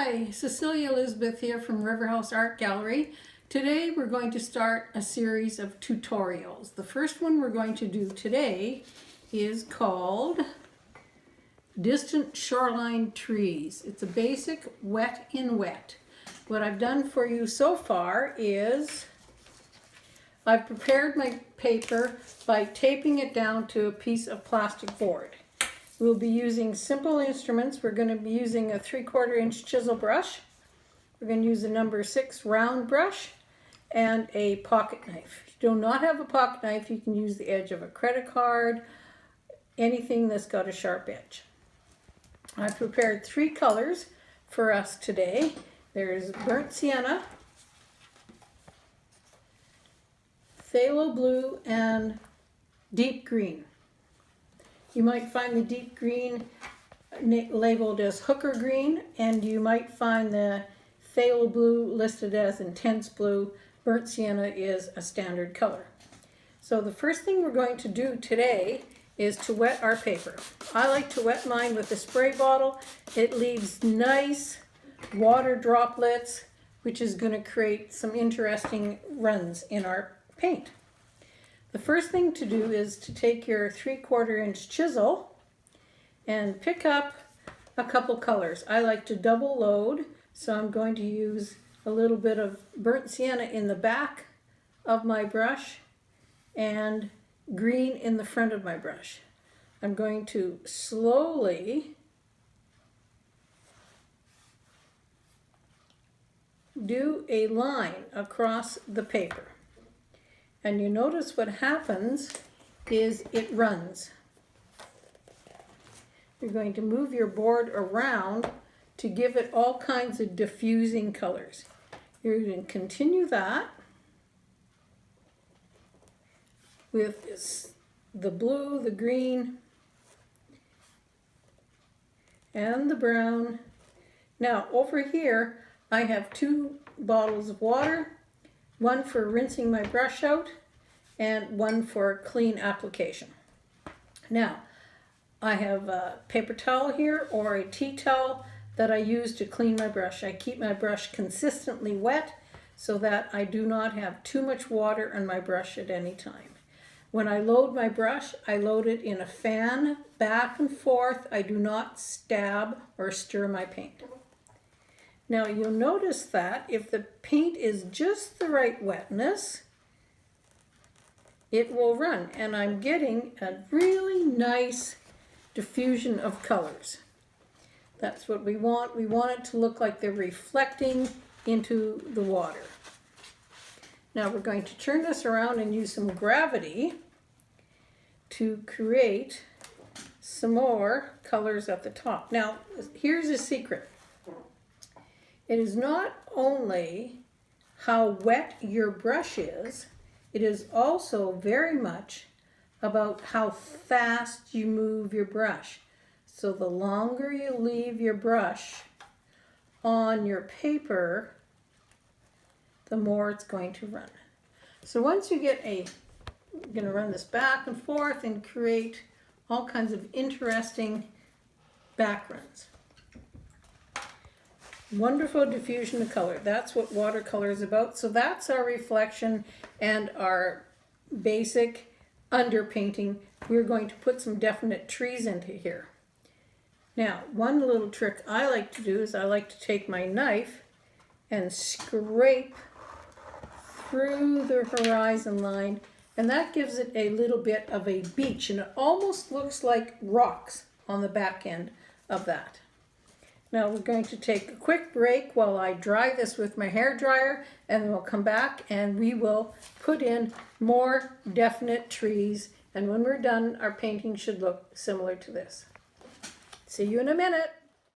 Hi, Cecilia Elizabeth here from Riverhouse Art Gallery. Today we're going to start a series of tutorials. The first one we're going to do today is called Distant Shoreline Trees. It's a basic wet in wet. What I've done for you so far is I've prepared my paper by taping it down to a piece of plastic board. We'll be using simple instruments. We're going to be using a 3/4 inch chisel brush. We're going to use a number 6 round brush and a pocket knife. If you do not have a pocket knife, you can use the edge of a credit card, anything that's got a sharp edge. I've prepared 3 colors for us today. There's burnt sienna, phthalo blue, and deep green. You might find the deep green labeled as hooker green, and you might find the phthalo blue listed as intense blue. Burnt sienna is a standard color. So the first thing we're going to do today is to wet our paper. I like to wet mine with a spray bottle. It leaves nice water droplets, which is going to create some interesting runs in our paint. The first thing to do is to take your 3/4 inch chisel and pick up a couple colors. I like to double load, so I'm going to use a little bit of burnt sienna in the back of my brush and green in the front of my brush. I'm going to slowly do a line across the paper. And you notice what happens is it runs. You're going to move your board around to give it all kinds of diffusing colors. You're going to continue that with the blue, the green, and the brown. Now over here I have 2 bottles of water. One for rinsing my brush out and one for clean application. Now, I have a paper towel here or a tea towel that I use to clean my brush. I keep my brush consistently wet so that I do not have too much water on my brush at any time. When I load my brush, I load it in a fan back and forth. I do not stab or stir my paint. Now you'll notice that if the paint is just the right wetness, it will run, and I'm getting a really nice diffusion of colors. That's what we want. We want it to look like they're reflecting into the water. Now we're going to turn this around and use some gravity to create some more colors at the top. Now here's a secret. It is not only how wet your brush is, it is also very much about how fast you move your brush. So the longer you leave your brush on your paper, the more it's going to run. So once you get I'm going to run this back and forth and create all kinds of interesting backgrounds. Wonderful diffusion of color. That's what watercolor is about. So that's our reflection and our basic underpainting. We're going to put some definite trees into here. Now, one little trick I like to do is I like to take my knife and scrape through the horizon line, and that gives it a little bit of a beach, and it almost looks like rocks on the back end of that. Now we're going to take a quick break while I dry this with my hair dryer, and then we'll come back and we will put in more definite trees, and when we're done our painting should look similar to this. See you in a minute.